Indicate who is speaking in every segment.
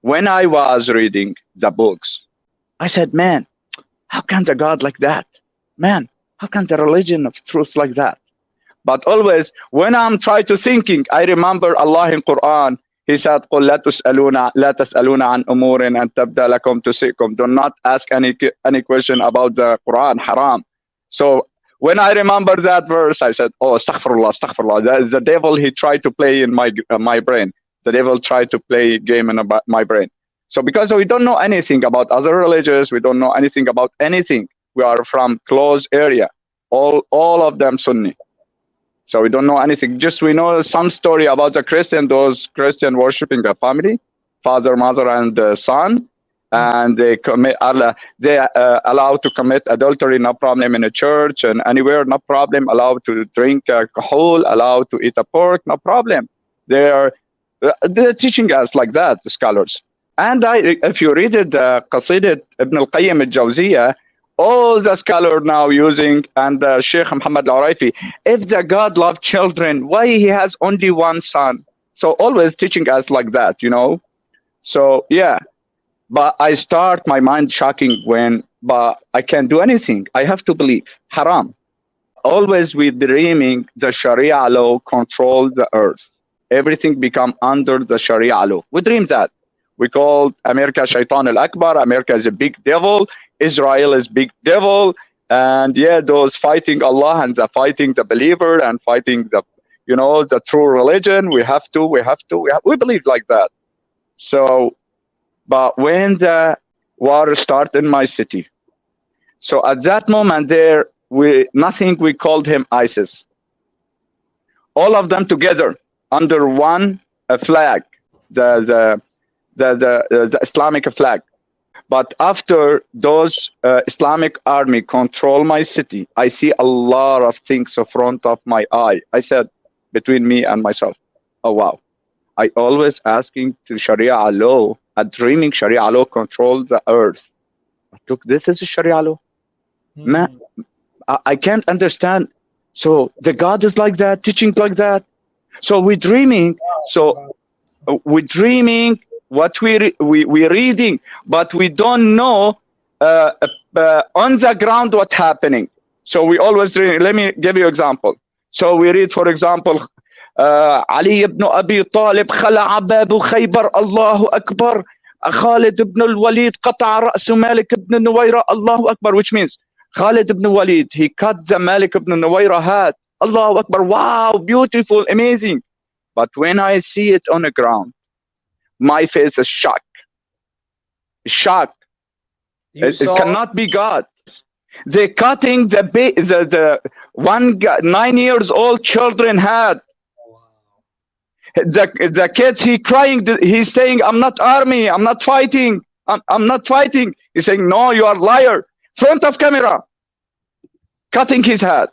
Speaker 1: When I was reading the books, I said, man, how can the God like that? Man, how can the religion of truth like that? But always, when I'm trying to thinking, I remember Allah in Quran. He said, قُلْ لَا تَسْأَلُونَ عَنْ أُمُورٍ أَن تَبْدَ لَكُمْ تُسِئْكُمْ. Do not ask any question about the Quran, haram. So when I remember that verse, I said, oh, astaghfirullah, astaghfirullah. The devil, he tried to play in my brain. The devil tried to play a game in my brain. So because we don't know anything about other religions, we don't know anything about anything. We are from closed area. All of them Sunni. So we don't know anything. Just we know some story about the Christian, those Christian worshiping a family, father, mother, and son, and they commit. They allowed to commit adultery, no problem in a church and anywhere, no problem. Allowed to drink alcohol, allowed to eat a pork, no problem. They're teaching us like that, the scholars. And if you read it, Qasidat Ibn al-Qayyim al-Jawziyah, all the scholars now using, and Sheikh Muhammad al-Uraifi, if the God loved children, why he has only one son? So always teaching us like that, you know. So yeah, but I start my mind shocking but I can't do anything. I have to believe haram. Always we dreaming the Sharia law control the earth. Everything become under the Sharia law. We dream that. We call America Shaitan al-Akbar. America is a big devil. Israel is big devil. And yeah, those fighting Allah and the fighting the believer and fighting the true religion. We believe like that. So, but when the war started in my city, so at that moment we called him ISIS. All of them together under one flag, the Islamic flag. But after those Islamic army control my city, I see a lot of things in front of my eye. I said, between me and myself, oh wow, I always asking to Sharia law, a dreaming Sharia law control the earth. Look, this is a Sharia law. Man, I can't understand. So the God is like that, teaching like that. So we're dreaming. So we're dreaming what we're reading, but we don't know on the ground what's happening. So we always read. Let me give you an example. So we read, for example, Ali ibn Abi Talib خلع باب خيبر الله أكبر خالد ibn al-Walid قطع رأس مالك ibn نويرة الله أكبر, which means Khalid ibn Walid, he cut the Malik ibn Nuwayra head. Allahu Akbar. Wow, beautiful, amazing. But when I see it on the ground, my face is shocked. Shocked. It cannot be God. They're cutting the 9 years old children head. The kids, he crying, he's saying, I'm not army, I'm not fighting, I'm not fighting. He's saying, no, you are liar. Front of camera, cutting his head.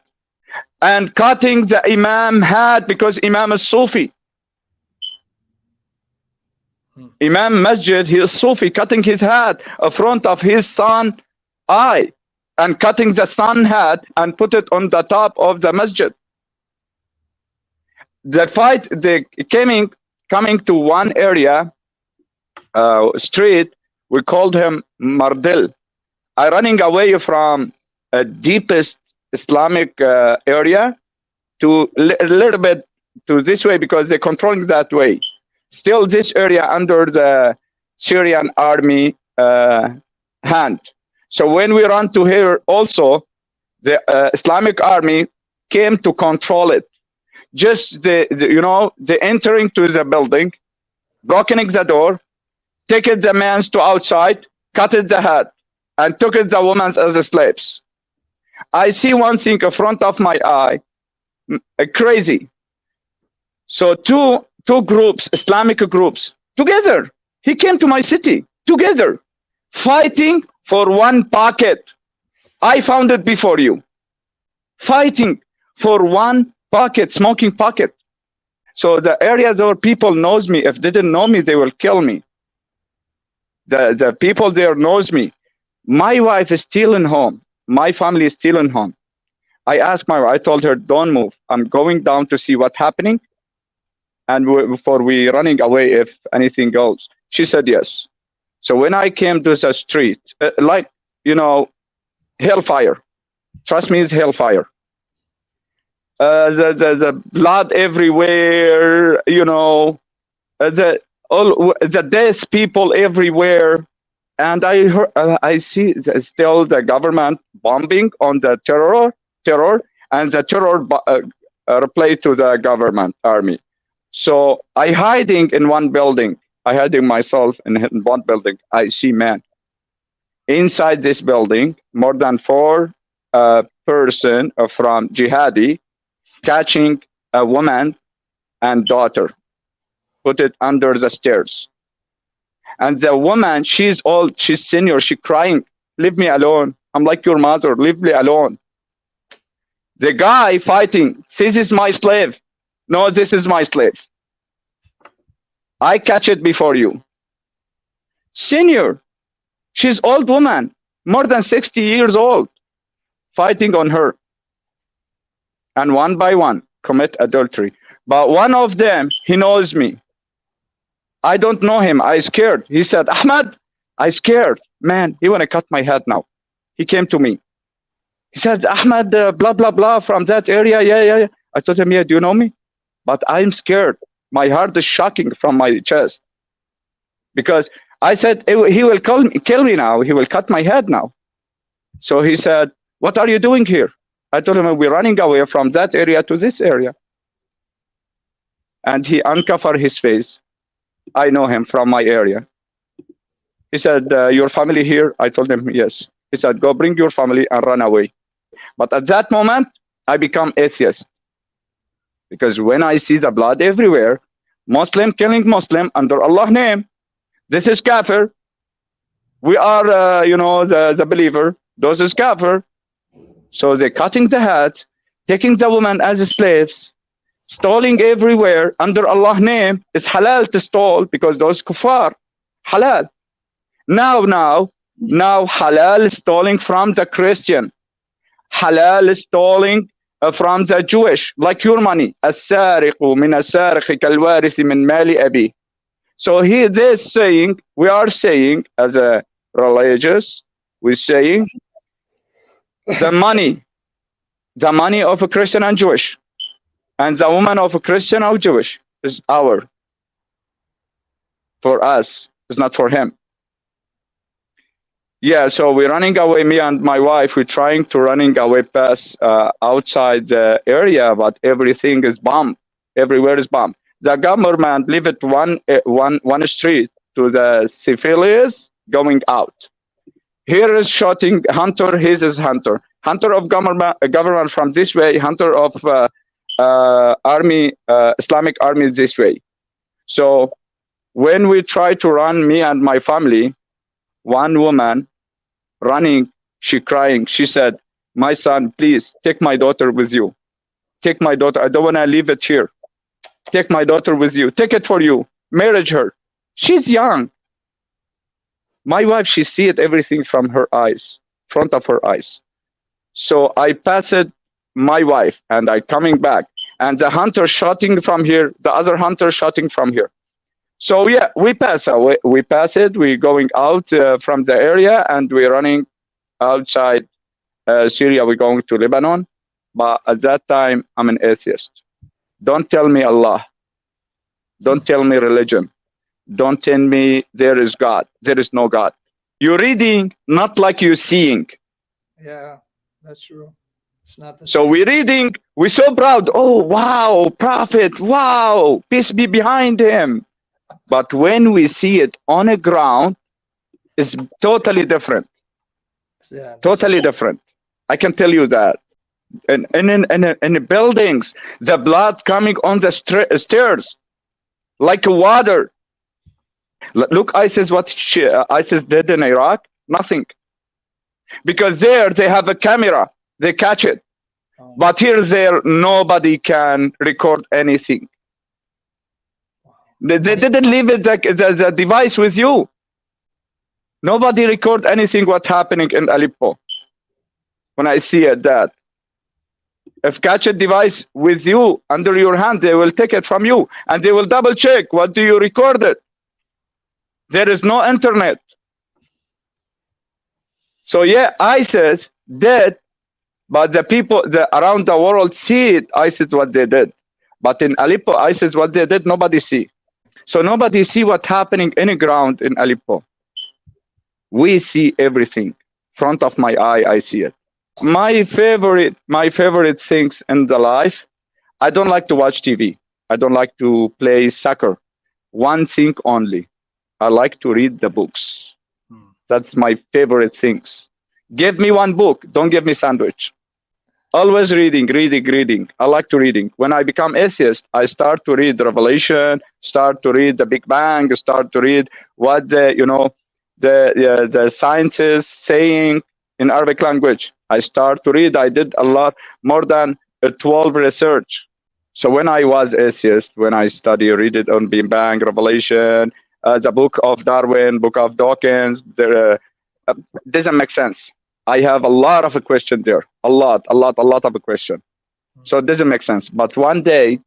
Speaker 1: And cutting the Imam head because Imam is Sufi. Imam Masjid, he is Sufi, cutting his head in front of his son eye, and cutting the son head and put it on the top of the masjid. The fight, they coming to one area, street, we called him Mardil. I running away from a deepest Islamic area to a little bit to this way because they're controlling that way. Still this area under the Syrian army hand. So when we run to here also, the Islamic army came to control it. Just the entering to the building, broken the door, taken the man to outside, cut it the head, and took it the women as slaves. I see one thing in front of my eye, crazy. So two groups, Islamic groups, together. He came to my city, together, fighting for one pocket. I found it before you. Fighting for one pocket, smoking pocket. So the areas where people knows me, if they didn't know me, they will kill me. The people there knows me. My wife is still in home. My family is still in home. I asked my wife, I told her, don't move. I'm going down to see what's happening. And before we running away if anything goes. She said yes. So when I came to the street, like, you know, hellfire. Trust me, it's hellfire. The blood everywhere, you know, the all the dead people everywhere. And I see still the government bombing on the terror, and the terror reply to the government army. So I hiding in one building. I hiding myself in one building. I see, man, inside this building more than four person from jihadi catching a woman and daughter, put it under the stairs. And the woman, she's old, she's senior, she crying, leave me alone. I'm like your mother, leave me alone. The guy fighting, this is my slave. No, this is my slave. I catch it before you. Senior, she's old woman, more than 60 years old, fighting on her. And one by one, commit adultery. But one of them, he knows me. I don't know him. I scared. He said, Ahmed, I scared. Man, he want to cut my head now. He came to me. He said, Ahmed, blah, blah, blah, from that area. Yeah, yeah, yeah. I told him, yeah, do you know me? But I'm scared. My heart is shocking from my chest. Because I said, he will kill me now. He will cut my head now. So he said, what are you doing here? I told him, we're running away from that area to this area. And he uncovered his face. I know him from my area. He said, your family here? I told him, yes. He said, go bring your family and run away. But at that moment, I become atheist. Because when I see the blood everywhere, Muslim killing Muslim under Allah's name, this is kafir. We are, the believer. Those is kafir. So they're cutting the head, taking the woman as slaves, stealing everywhere under Allah's name. It's halal to steal because those kuffar, halal. Now halal stealing from the Christian, halal stealing from the Jewish, like your money. السارق من السارق كالوارث من مال أبيه. So here they're saying, we are saying as a religious, we're saying the money of a Christian and Jewish, and the woman of a Christian or Jewish is for us. It's not for him. Yeah, so we're running away, me and my wife, we're trying to running away past outside the area, but everything is bombed. Everywhere is bombed. The government leave it one street to the civilians going out. Here is shooting hunter, his is hunter. Hunter of government from this way, hunter of army, Islamic army this way. So when we try to run, me and my family, one woman running, she crying. She said, my son, please take my daughter with you. Take my daughter. I don't want to leave it here. Take my daughter with you. Take it for you. Marriage her. She's young. My wife, she see it everything from her eyes, front of her eyes. So I passed my wife and I coming back. And the hunter shooting from here, the other hunter shooting from here. So yeah, we pass it. We're going out from the area and we're running outside Syria. We're going to Lebanon. But at that time, I'm an atheist. Don't tell me Allah. Don't tell me religion. Don't tell me there is God. There is no God. You're reading, not like you're seeing.
Speaker 2: Yeah, that's true. It's not the
Speaker 1: So
Speaker 2: same.
Speaker 1: we're reading. We're so proud. Oh, wow, prophet. Wow, peace be behind him. But when we see it on the ground, it's totally different.
Speaker 2: Yeah, this
Speaker 1: Totally
Speaker 2: is
Speaker 1: different. I can tell you that. And in the buildings, the blood coming on the stairs like water. Look, ISIS, ISIS did in Iraq? Nothing. Because there they have a camera. They catch it. But here, nobody can record anything. They didn't leave it the device with you. Nobody record anything what's happening in Aleppo. When I see it, that if catch a device with you under your hand, they will take it from you and they will double check. What do you record it? There is no internet. So yeah, ISIS did, but the people around the world see it, ISIS what they did. But in Aleppo, ISIS what they did, nobody see. So nobody see what's happening in the ground in Aleppo. We see everything. Front of my eye, I see it. My favorite things in the life, I don't like to watch TV. I don't like to play soccer. One thing only. I like to read the books.
Speaker 2: Hmm.
Speaker 1: That's my favorite things. Give me one book. Don't give me sandwich. Always reading, reading, reading. I like to reading. When I become atheist, I start to read Revelation, start to read the Big Bang, start to read what the sciences saying in Arabic language. I start to read. I did a lot more than 12 research. So when I was atheist, when I study, read it on Big Bang, Revelation, the book of Darwin, book of Dawkins, there doesn't make sense. I have a lot of a question there, a lot of a question. So it doesn't make sense. But one day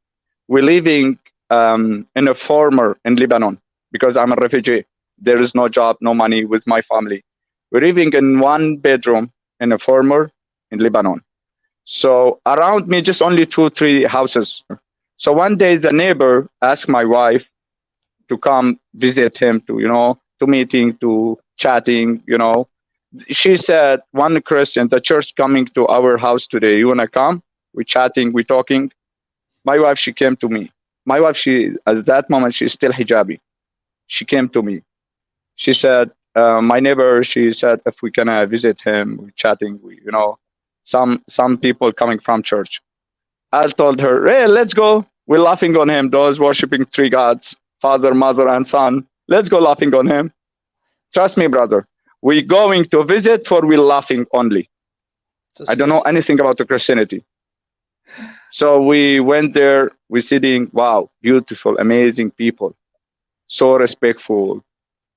Speaker 1: we're living in a farmer in Lebanon because I'm a refugee. There is no job, no money with my family. We're living in one bedroom in a farmer in Lebanon. So around me, just only 2, 3 houses. So one day the neighbor asked my wife to come visit him to meeting, to chatting. She said, one Christian, the church coming to our house today. You wanna come? We chatting, we talking. My wife, she came to me. My wife, she at that moment she's still hijabi. She came to me. She said, my neighbor. She said if we can visit him, we chatting. Some people coming from church. I told her, hey, let's go. We're laughing on him. Those worshiping 3 gods, Father, Mother, and Son. Let's go laughing on him. Trust me, brother. We're going to visit for we're laughing only. I
Speaker 2: Just
Speaker 1: don't know
Speaker 2: visit.
Speaker 1: anything about the Christianity. So we went there. We're sitting. Wow, beautiful, amazing people. So respectful,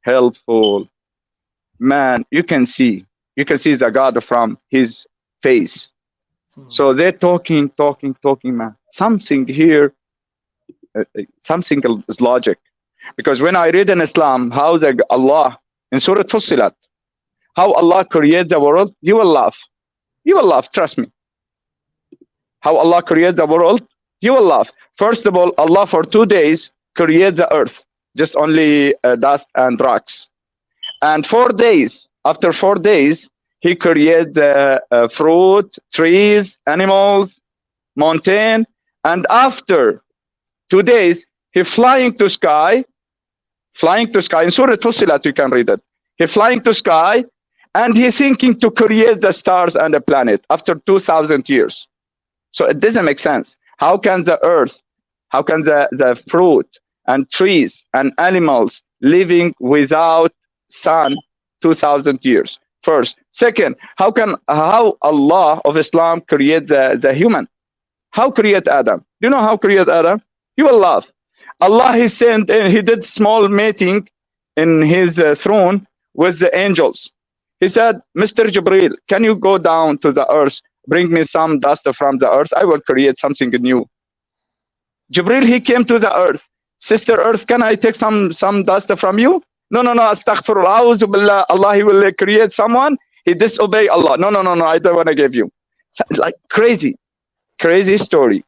Speaker 1: helpful. Man, you can see the God from his face.
Speaker 2: Hmm.
Speaker 1: So they're talking, man. Something here, something is logic. Because when I read in Islam how Allah in Surah Fussilat, how Allah creates the world, you will laugh. You will laugh, trust me. How Allah creates the world, you will laugh. First of all, Allah for 2 days creates the earth, just only dust and rocks. And 4 days, after 4 days, he creates fruit, trees, animals, mountain. And after 2 days, he flying to sky. In Surah Fussilat, you can read it. He flying to sky, and he thinking to create the stars and the planet after 2,000 years. So it doesn't make sense. How can the earth, how can the fruit and trees and animals living without sun 2,000 years? First. Second, how Allah of Islam create the human? How create Adam? Do you know how create Adam? You will laugh. Allah he did small meeting in his throne with the angels. He said, Mr. Jibril, can you go down to the earth, bring me some dust from the earth? I will create something new. Jibril, he came to the earth. Sister Earth, can I take some dust from you? No, astaghfirullah, a'udhu billah. Allah, he will create someone. He disobey Allah. No, I don't want to give you. Like crazy story.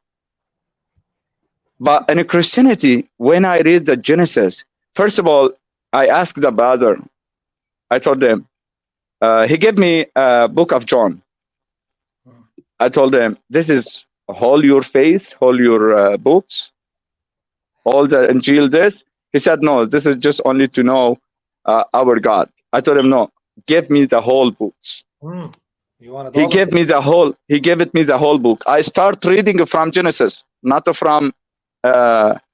Speaker 1: But in Christianity, when I read the Genesis, first of all, I asked the brother, I told him, he gave me a book of John.
Speaker 2: Hmm.
Speaker 1: I told him, this is all your faith, all your books, all the Injil, this. He said, no, this is just only to know our God. I told him, no, give me the whole books.
Speaker 2: Hmm. You wanted
Speaker 1: He
Speaker 2: all of
Speaker 1: gave
Speaker 2: it.
Speaker 1: me the whole book. I start reading from Genesis, not from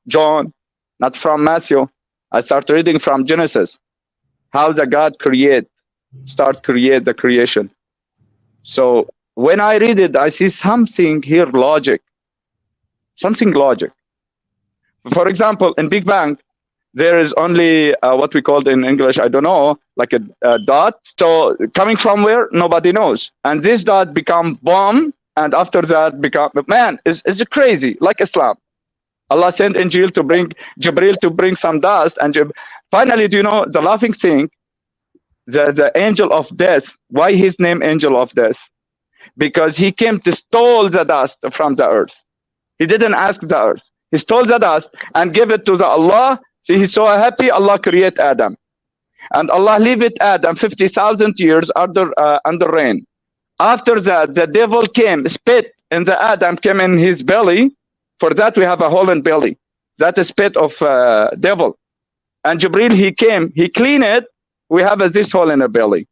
Speaker 1: John, not from Matthew. I start reading from Genesis, how the God create the creation. So when I read it, I see something here logic. For example, in Big Bang, there is only what we call in English, I don't know, like a dot. So coming from where, nobody knows. And this dot become bomb, and after that become, man, is crazy, like Islam. Allah sent Jibril to bring some dust, and finally, do you know the laughing thing? The angel of death. Why his name angel of death? Because he came to stole the dust from the earth. He didn't ask the earth. He stole the dust and gave it to the Allah. See, he's so happy. Allah create Adam, and Allah leave it Adam 50,000 years under rain. After that, the devil came, spit in the Adam came in his belly. For that, we have a hole in belly. That is spit of devil. And Jibril, he came, he cleaned it. We have this hole in the belly.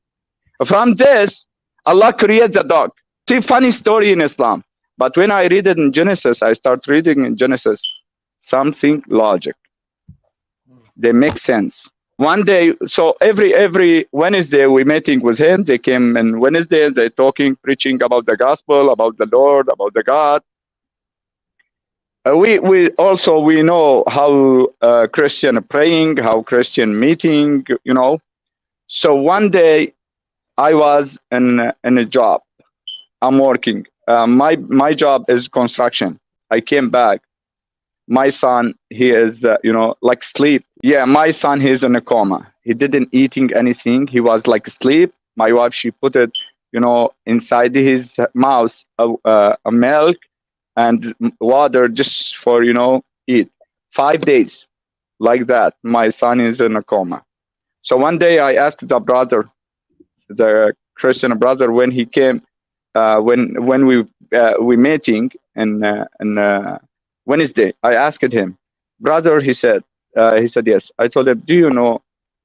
Speaker 1: From this, Allah creates a dog. See, funny story in Islam. But when I read it in Genesis, I start reading in Genesis, something logic. They make sense. One day, so every Wednesday we meeting with him. They came on Wednesday. They talking, preaching about the gospel, about the Lord, about the God. We also we know how Christian praying, how Christian meeting. You know. So one day I was in a job. I'm working. My job is construction. I came back. My son, he is, like sleep. Yeah, my son, he's in a coma. He didn't eating anything. He was like sleep. My wife, she put it, inside his mouth, a milk and water just for, eat. 5 days like that. My son is in a coma. So one day I asked the brother, the Christian brother, when he came, when we meeting and Wednesday, I asked him, brother, he said yes. I told him, do you know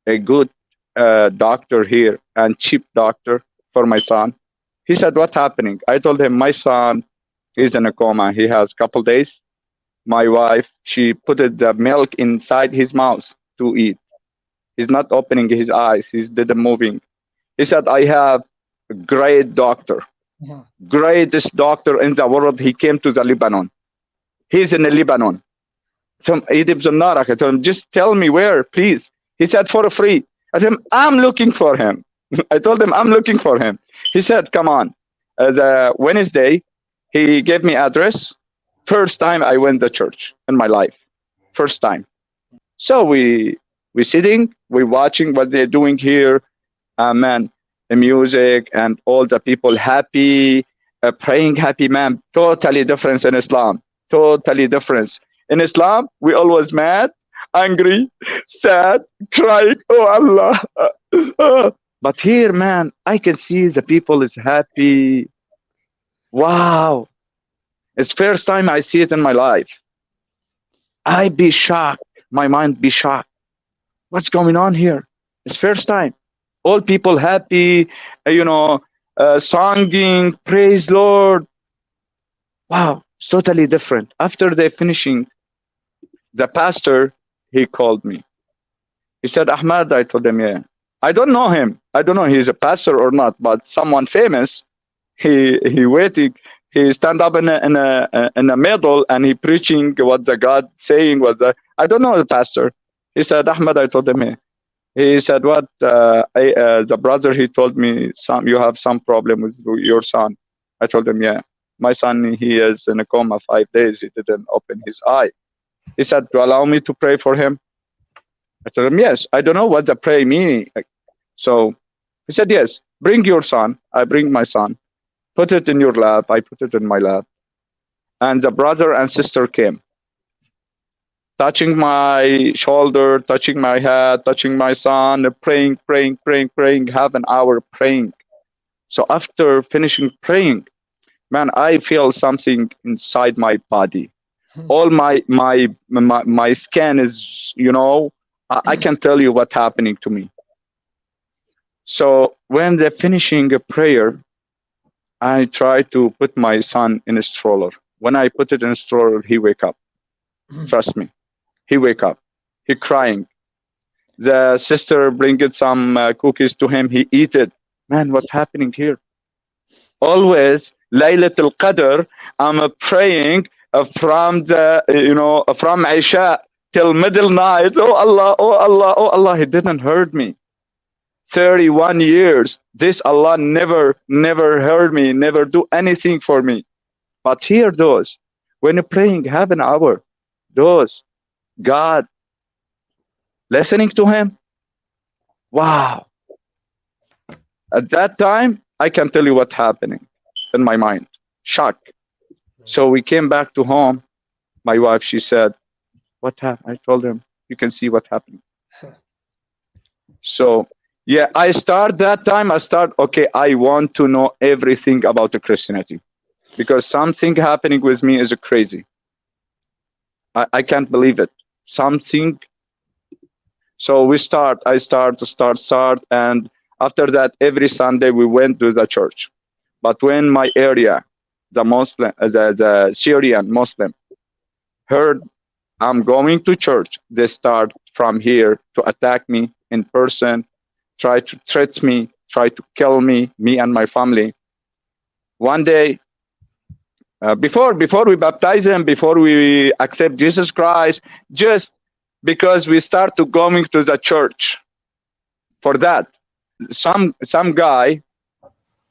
Speaker 1: a good doctor here and cheap doctor for my son? He said, what's happening? I told him, my son is in a coma. He has a couple days. My wife, she put the milk inside his mouth to eat. He's not opening his eyes. He's didn't moving. He said, I have a great doctor, greatest doctor in the world. He came to the Lebanon. He's in Lebanon. So he lives in Narak. I told him, just tell me where, please. He said, for free. I told him, I'm looking for him. I told him, I'm looking for him. He said, come on. The Wednesday, he gave me address. First time I went to church in my life. First time. So we sitting, we watching what they're doing here. Man, the music and all the people happy, praying happy, man. Totally different in Islam. Totally different. In Islam, we always mad, angry, sad, crying, oh Allah. But here, man, I can see the people is happy. Wow. It's first time I see it in my life. I be shocked. My mind be shocked. What's going on here? It's first time. All people happy, singing, praise Lord. Wow. Totally different. After they finishing, the pastor, he called me. He said, Ahmed, I told him, yeah. I don't know him. I don't know he's a pastor or not, but someone famous. He waiting. He stand up in a middle and he preaching what the God saying. I don't know the pastor. He said, Ahmed, I told him, yeah. He said, what? The brother, he told me, you have some problem with your son. I told him, yeah. My son, he is in a coma 5 days. He didn't open his eye. He said, to allow me to pray for him? I told him, yes. I don't know what the pray meaning. So he said, yes, bring your son. I bring my son. Put it in your lap. I put it in my lap. And the brother and sister came, touching my shoulder, touching my head, touching my son, praying, half an hour praying. So after finishing praying, man, I feel something inside my body. All my skin is, I can tell you what's happening to me. So when they're finishing a prayer, I try to put my son in a stroller. When I put it in a stroller, he wake up. Trust me, he wake up. He crying. The sister bringing some cookies to him. He eat it. Man, what's happening here? Always Laylatul Qadr, I'm praying from from Isha till middle night. Oh Allah, oh Allah, oh Allah. He didn't hurt me. 31 years. This Allah never heard me, never do anything for me. But here those, when you're praying half an hour, Those God listening to him. Wow. At that time, I can tell you what's happening in my mind. Shock. So we came back to home. My wife, she said, what happened? I told him, you can see what happened. So yeah, I start that time. Okay, I want to know everything about the Christianity because something happening with me is crazy. I can't believe it. Something. So I start. And after that, every Sunday we went to the church. But when my area, the Syrian Muslim, heard I'm going to church, they start from here to attack me in person, try to threat me, try to kill me and my family. One day, before we baptize them, before we accept Jesus Christ, just because we start to going to the church for that. Some guy,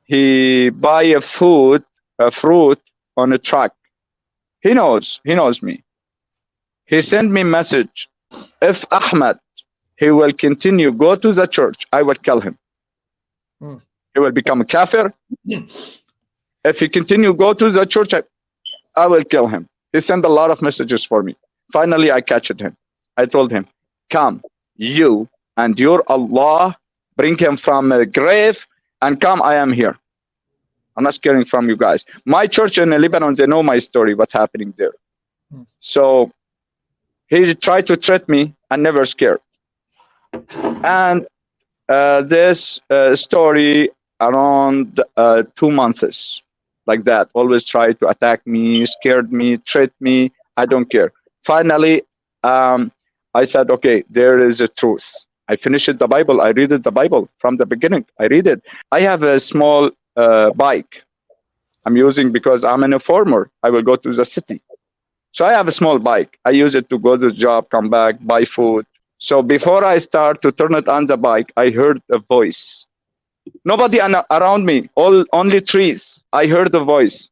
Speaker 1: he buy a fruit on a truck. He knows me. He sent me message. If Ahmed, he will continue go to the church, I will kill him.
Speaker 2: Mm.
Speaker 1: He will become a kafir. If he continue go to the church, I will kill him. He sent a lot of messages for me. Finally, I catched him. I told him, come, you and your Allah, bring him from a grave and come, I am here. I'm not scaring from you guys. My church in Lebanon, they know my story, what's happening there. So he tried to threat me and never scared. And this story around 2 months, like that, always try to attack me, scared me, threat me. I don't care. Finally, I said, okay, there is a truth. I finished the Bible. I read the Bible from the beginning. I read it. I have a small bike I'm using because I'm an informer. I will go to the city. So I have a small bike. I use it to go to the job, come back, buy food. So before I start to turn it on the bike, I heard a voice. Nobody around me, only trees. I heard a voice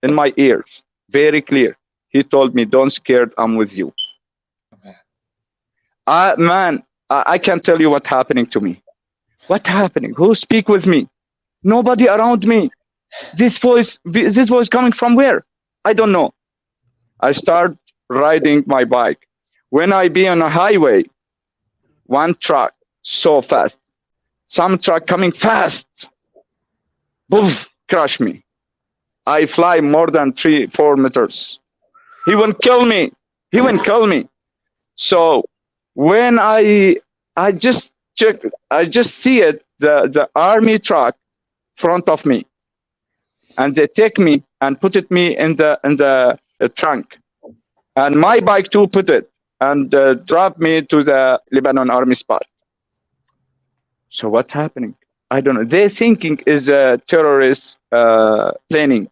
Speaker 1: in my ears, very clear. He told me, don't scared, I'm with you. Man, I can't tell you what's happening to me. What's happening? Who speak with me? Nobody around me. This voice coming from where? I don't know. I start riding my bike. When I be on a highway, one truck so fast, some truck coming fast, boof, crash me. I fly more than 3-4 meters. He will kill me. He will kill me. So when I just check, I just see it, the army truck front of me, and they take me and put it me in the trunk, and my bike too put it and drop me to the Lebanon army spot. So what's happening? I don't know. They're thinking is a terrorist planning.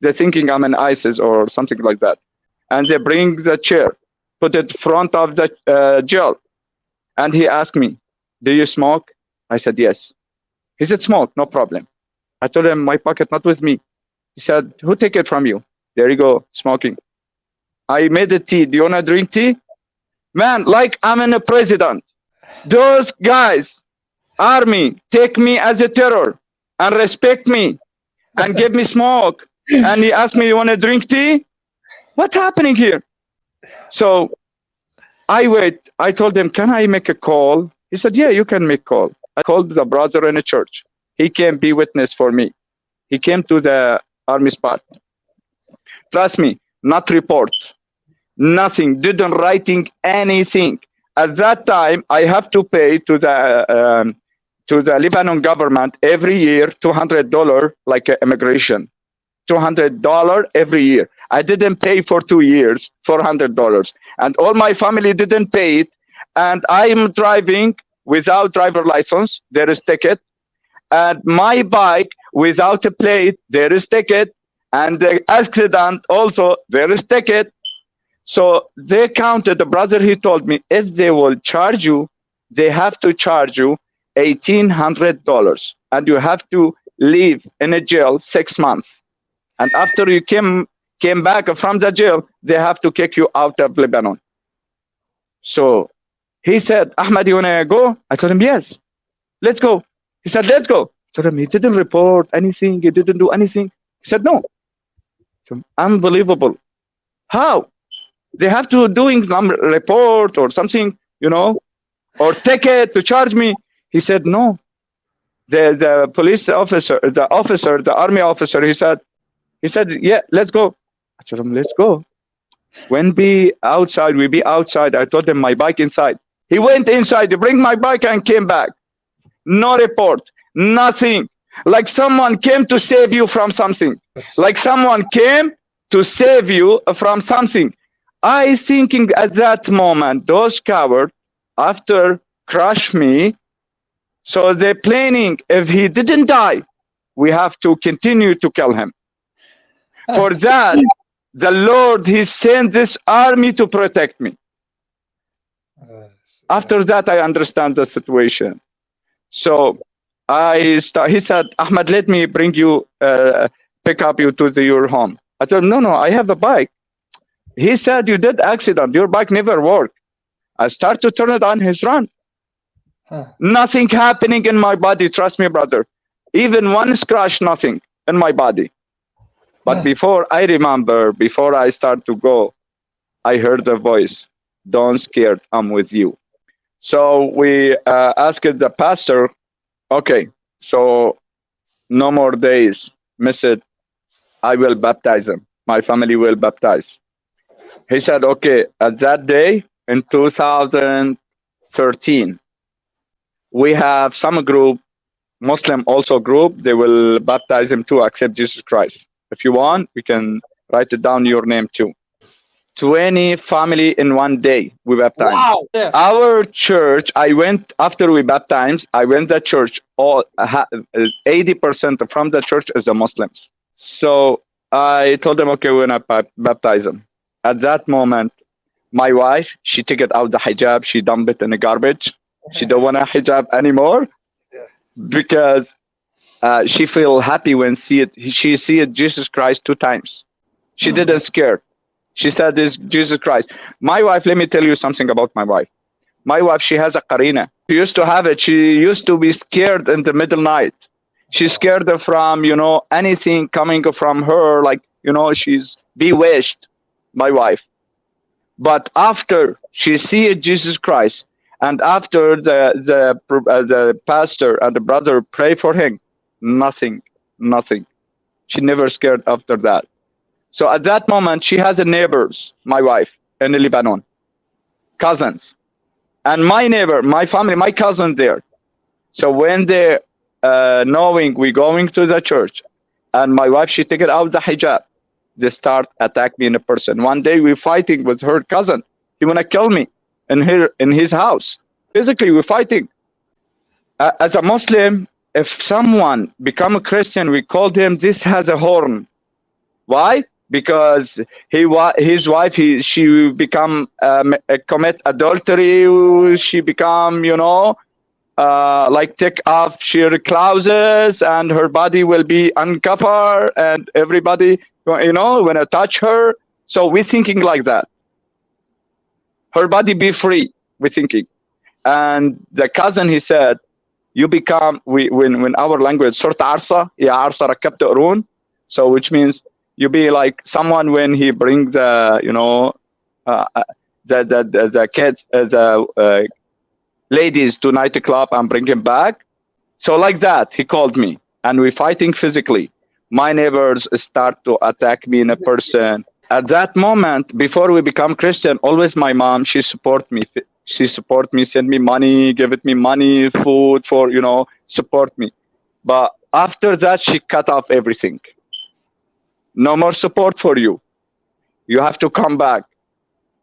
Speaker 1: They're thinking I'm an ISIS or something like that, and they bring the chair, put it front of the jail, and he asked me, "Do you smoke?" I said yes. He said, "Smoke, no problem." I told him my pocket not with me. He said, "Who take it from you?" There you go, smoking. I made a tea. Do you wanna drink tea? Man, like I'm in a president. Those guys, army, take me as a terror and respect me and give me smoke. And he asked me, "You wanna drink tea?" What's happening here? So I wait. I told him, "Can I make a call?" He said, "Yeah, you can make call." I called the brother in a church. He came be witness for me. He came to the army spot. Trust me, not report, nothing, didn't writing anything. At that time, I have to pay to the Lebanon government every year $200 like immigration, $200 every year. I didn't pay for 2 years, $400, and all my family didn't pay it. And I'm driving without driver license. There is ticket. And my bike without a plate, there is ticket. And the accident also, there is ticket. So they counted, the brother, he told me, if they will charge you, they have to charge you $1,800. And you have to live in a jail 6 months. And after you came back from the jail, they have to kick you out of Lebanon. So he said, Ahmed, you want to go? I told him, yes, let's go. He said, let's go. I told him, he didn't report anything. He didn't do anything. He said, no. So, unbelievable. How? They have to doing some report or something, or ticket to charge me. He said, no. The police officer, the army officer, he said, yeah, let's go. I told him, let's go. When we outside, we be outside. I told him my bike inside. He went inside, he bring my bike and came back. No report, nothing. Like someone came to save you from something. Like someone came to save you from something. I thinking at that moment, those cowards, after crush me, so they're planning, if he didn't die, we have to continue to kill him. For that, the Lord, he sent this army to protect me. After that, I understand the situation. So he said, Ahmed, let me bring you, pick up you to your home. I said, no, I have a bike. He said, you did accident. Your bike never worked. I start to turn it on, he's run. Nothing happening in my body. Trust me, brother. Even one scratch, nothing in my body. But before I start to go, I heard a voice. Don't scared, I'm with you. So we asked the pastor, okay, so no more days. Miss it. I will baptize him. My family will baptize. He said, okay, at that day in 2013, we have some group, Muslim also group, they will baptize him to accept Jesus Christ. If you want, we can write it down your name too. 20 family in one day we baptized.
Speaker 2: Wow. Yeah.
Speaker 1: Our church, I went after we baptized, I went to church, 80% from the church is the Muslims. So I told them, okay, we're going to baptize them. At that moment, my wife, she took it out the hijab, she dumped it in the garbage. She don't want a hijab anymore because she feel happy when she see Jesus Christ 2 times. She didn't scare. She said, this Jesus Christ. My wife, let me tell you something about my wife. My wife, she has a qarina. She used to have it. She used to be scared in the middle night. She's scared from, anything coming from her, like, she's bewitched, my wife. But after she see Jesus Christ, and after the pastor and the brother pray for him, nothing. She never scared after that. So at that moment, she has a neighbors, my wife, in Lebanon, cousins. And my neighbor, my family, my cousins there. So when they knowing we going to the church, and my wife, she take it out the hijab, they start attack me in a person. One day we're fighting with her cousin. He wanna kill me in his house. Physically, we're fighting. As a Muslim, if someone become a Christian, we call him, this has a horn. Why? Because his wife, she become commit adultery. She become, like take off her clothes and her body will be uncovered and everybody, when I touch her. So we're thinking like that. Her body be free. We're thinking. And the cousin, he said, you become, when our language, sort arsa, ya arsa rakabta urun. So which means you be like someone when he bring the kids, the ladies to nightclub and bring him back. So like that, he called me and we're fighting physically. My neighbors start to attack me in a person. At that moment, before we become Christian, always my mom, she support me. She support me, send me money, give it me money, food for, support me. But after that, she cut off everything. No more support for you. You have to come back.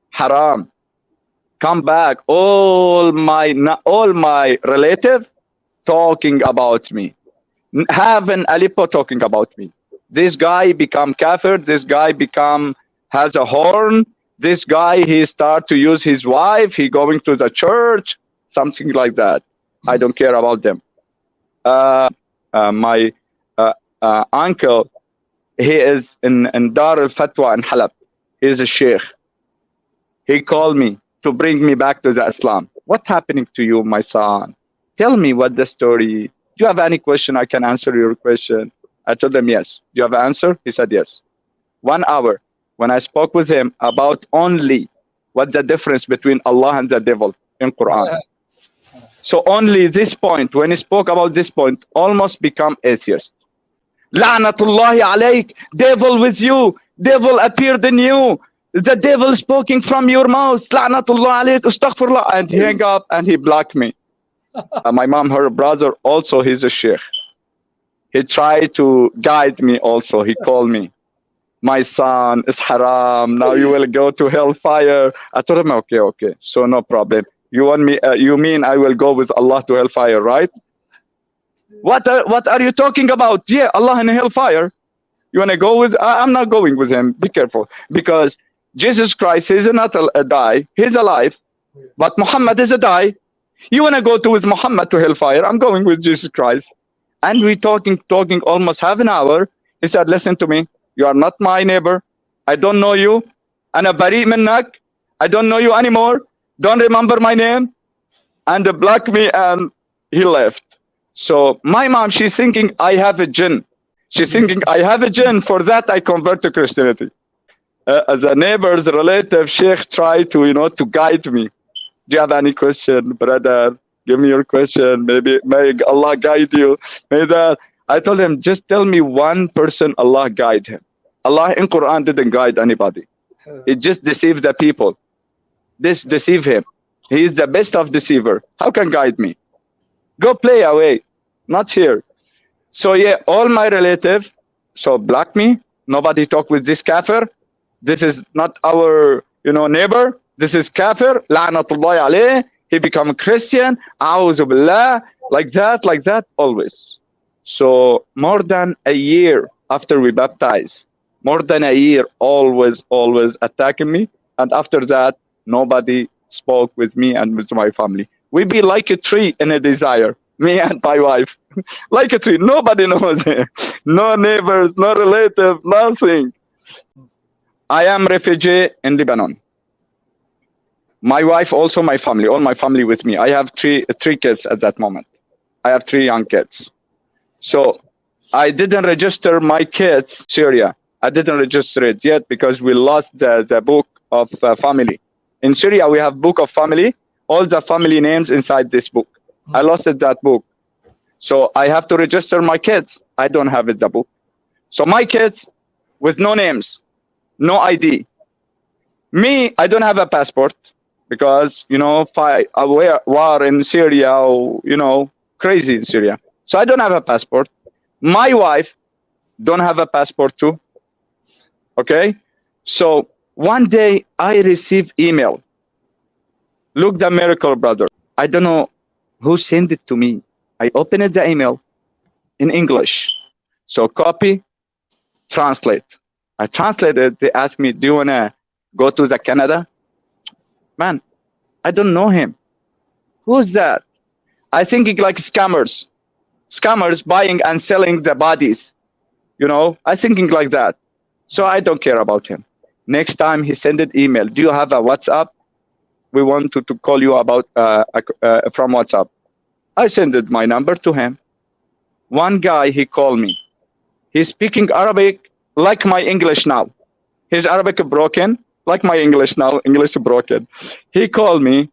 Speaker 1: Haram. Come back. All my relative talking about me. Have an Aleppo talking about me. This guy become kafir. This guy has a horn. This guy, he start to use his wife. He going to the church. Something like that. I don't care about them. My uncle, He is in Dar al Fatwa in Halab. He is a sheikh. He called me to bring me back to the Islam. What's happening to you, my son? Tell me what the story. Do you have any question? I can answer your question. I told him yes. Do you have an answer? He said yes. 1 hour. When I spoke with him about only what's the difference between Allah and the devil in Quran. So only this point, when he spoke about this point, almost become atheist. La'natullahi alayk, devil with you, devil appeared in you, the devil speaking from your mouth, La'natullahi alayk, astaghfirullah, and he hung up and he blocked me. My mom, her brother, also he's a sheikh. He tried to guide me also. He called me, my son, it's haram. Now you will go to hellfire. I told him, okay. So no problem. You want me? You mean I will go with Allah to hellfire, right? What are you talking about? Yeah, Allah in hellfire. You want to go with? I'm not going with him. Be careful, because Jesus Christ is not a die. He's alive, but Muhammad is a die. You want to go to with Muhammad to hellfire? I'm going with Jesus Christ. And we talking almost half an hour. He said, listen to me. You are not my neighbor. I don't know you. أنا بريء منك. I don't know you anymore. Don't remember my name. And blocked me and he left. So my mom, she's thinking I have a jinn. She's thinking I have a jinn. For that, I convert to Christianity. The neighbors, relative, sheikh tried to guide me. Do you have any question, brother? Give me your question. Maybe may Allah guide you. May that. I told him, just tell me one person Allah guide him. Allah in Quran didn't guide anybody. It just deceived the people. This deceive him. He is the best of deceiver. How can guide me? Go play away. Not here. So yeah, all my relative, so block me. Nobody talk with this kafir. This is not our neighbor. This is kafir. La'natullahi alayh. He become a Christian. A'udhu billah. Like that, always. So more than a year after we baptized, more than a year, always attacking me. And after that, nobody spoke with me and with my family. We be like a tree in a desire, me and my wife. Like a tree, nobody knows it. No neighbors, no relative, nothing. I am refugee in Lebanon. My wife, also my family, all my family with me. I have three kids at that moment. I have 3 young kids. So I didn't register my kids Syria. I didn't register it yet because we lost the book of family. In Syria, we have book of family, all the family names inside this book. I lost that book. So I have to register my kids. I don't have it, the book. So my kids with no names, no ID. Me, I don't have a passport because, war in Syria, crazy in Syria. So I don't have a passport. My wife don't have a passport too. Okay? So one day I received email. Look, the miracle, brother. I don't know who sent it to me. I opened the email in English. So copy, translate. I translated. They asked me, do you want to go to the Canada? Man, I don't know him. Who's that? I think it's like scammers. Scammers buying and selling the bodies. I thinking like that. So I don't care about him. Next time he sent an email. Do you have a WhatsApp? We want to call you about from WhatsApp. I sent my number to him. One guy, he called me. He's speaking Arabic like my English now. His Arabic broken, like my English now, English broken. He called me.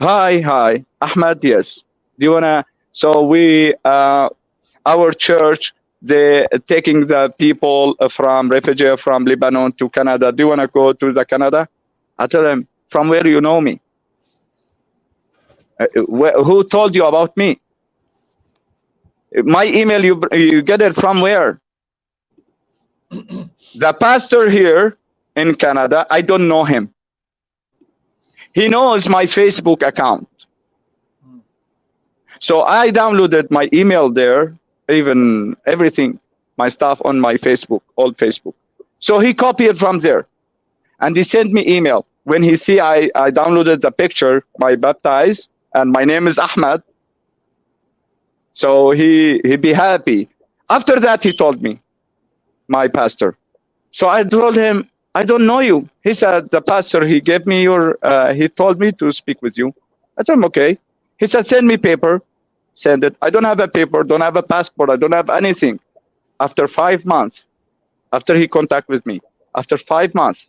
Speaker 1: Hi, Ahmed, yes. Do you want to, so we, our church, they taking the people from refugee from Lebanon to Canada. Do you want to go to the Canada? I tell him, from where you know me? Who told you about me? My email, you get it from where? The pastor here in Canada, I don't know him. He knows my Facebook account. So I downloaded my email there, even everything, my stuff on my Facebook, old Facebook. So he copied from there. And he sent me email. When he see I downloaded the picture, my baptized, and my name is Ahmed. So he be happy. After that, he told me, my pastor. So I told him, I don't know you. He said, the pastor, he gave me he told me to speak with you. I told him, okay. He said, send me paper. Send it. I don't have a paper, don't have a passport, I don't have anything. After 5 months, after he contact with me, after 5 months,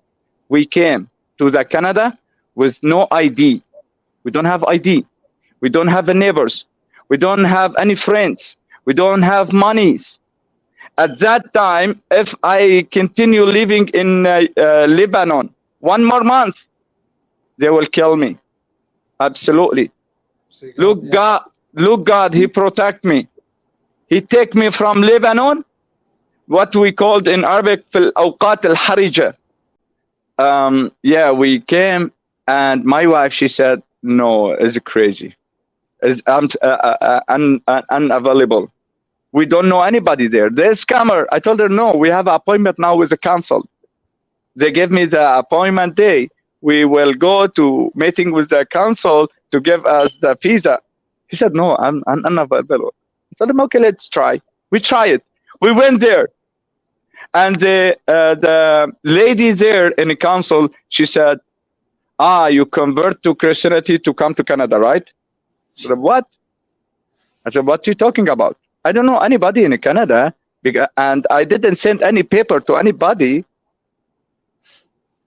Speaker 1: we came to the Canada with no ID. We don't have ID. We don't have neighbors. We don't have any friends. We don't have monies. At that time, if I continue living in Lebanon 1 more month, they will kill me. Absolutely.
Speaker 2: See, God,
Speaker 1: Look,
Speaker 2: yeah.
Speaker 1: God, look, God, He protect me. He take me from Lebanon, what we called in Arabic في الأوقات الحرجة. Yeah, we came, and my wife, she said, no, it's crazy. It's unavailable. We don't know anybody there. There's scammer. I told her, no, we have an appointment now with the council. They gave me the appointment day. We will go to meeting with the council to give us the visa. He said, no, I'm unavailable. I told him, okay, let's try. We try it. We went there. And the lady there in the council, she said, you convert to Christianity to come to Canada, right? I said, what? I said, what are you talking about? I don't know anybody in Canada, and I didn't send any paper to anybody.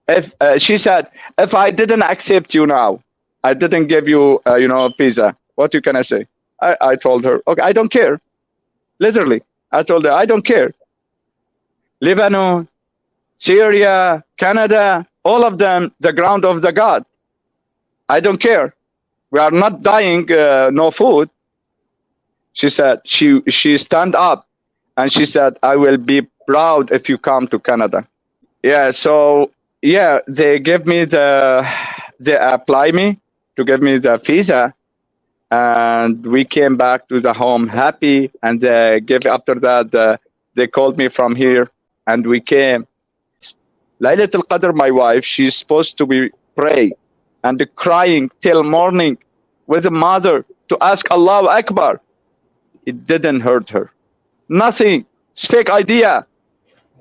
Speaker 1: If she said, if I didn't accept you now, I didn't give you, a visa, what you can I say? I told her, okay, I don't care. Literally, I told her, I don't care. Lebanon, Syria, Canada, all of them, the ground of the God. I don't care. We are not dying, no food. She said, she stand up and she said, I will be proud if you come to Canada. Yeah, so yeah, they apply me to give me the visa, and we came back to the home happy. And after that, they called me from here, and we came. Laylat al-Qadr, my wife, she's supposed to be pray and crying till morning with a mother to ask Allahu Akbar. It didn't hurt her. Nothing. It's fake idea.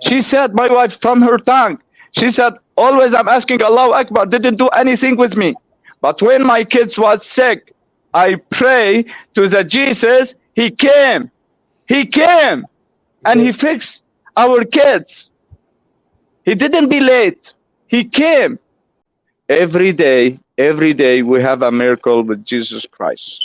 Speaker 1: She said, my wife, from her tongue, she said, always I'm asking Allahu Akbar, didn't do anything with me. But when my kids was sick, I pray to the Jesus, He came. He came. And He fixed our kids. He didn't be late. He came. Every day we have a miracle with Jesus Christ.